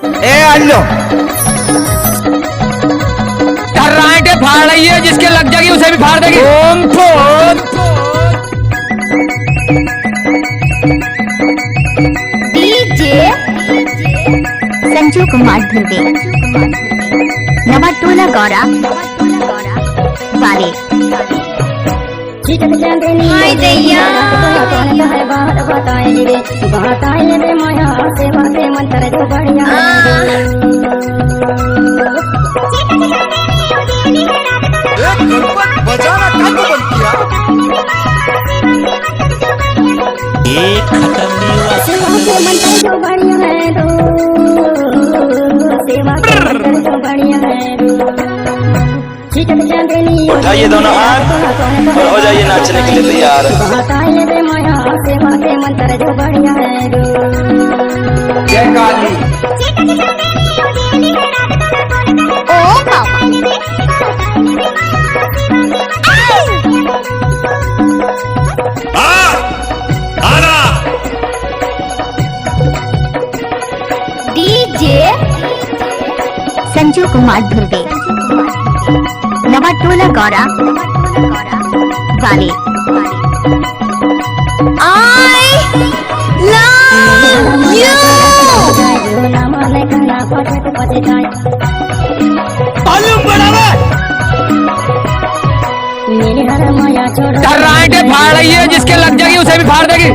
ए अल्लो टर्रांटे फाड़ रही है, जिसके लग जाएगी उसे भी फाड़ देगी। ओम फोन डीजे संजू कुमार ध्रुवे नवाटोला गौरा वाले। हाय दैया बजाना क्या तो बंद किया। एक खत्म नहीं हुआ। सेवा के मंत्र जो बढ़िया है दो, सेवा के मंत्र जो बढ़िया है दो। उठाइए दोनों हाथ और हो जाइए नाचने के लिए तैयार। सेवा के मंत्र जो बढ़िया है दो। जय काली। ओ बाबा डीजे संजू कुमार ध्रुवे नवाटोला गौरा वाले। I love you. टर्रांटे फाड़ रही है, जिसके लग जाएगी उसे भी फाड़ देगी।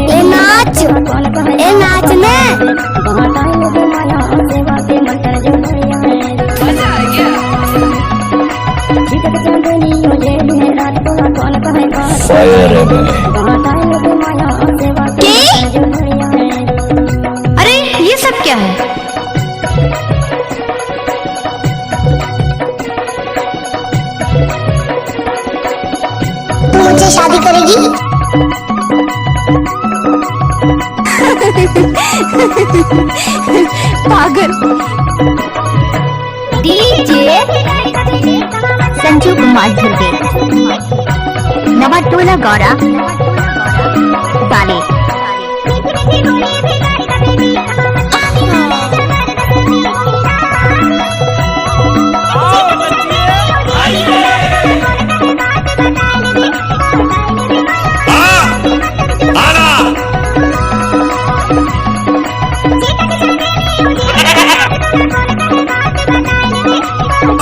ए नाच ने अरे ये सब क्या है? तू मुझसे शादी करेगी? पागल। डीजे संजू कुमार ध्रुवे नवाटोला गौरा वाले।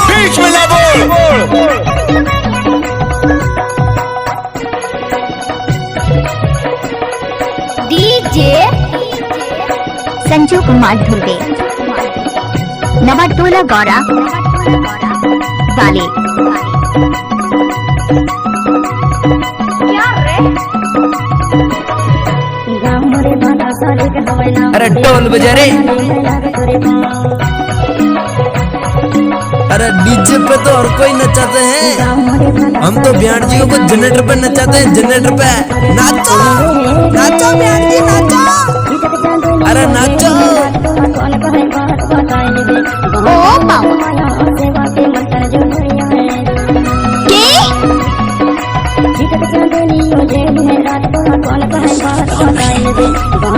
बीच में ना बोल। डीजे संजू कुमार ध्रुवे नवाटोला गौरा वाले। अरे ढोल बजा रे। अरे डीजे पे तो और कोई नचाते हैं, हम तो ब्याण जी को जनरेटर पे नचाते हैं। जनरेटर पे नाचो नाचो ब्याण जी नाचो। अरे नाचो। ओ बाबा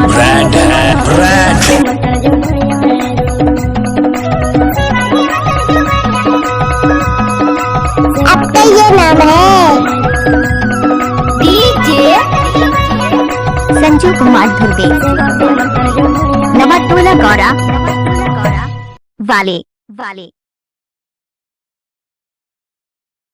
ब्रांड है ब्रांड। अब तो ये नाम है। डीजे संजू कुमार ध्रुवे नवाटोला गौरा वाले।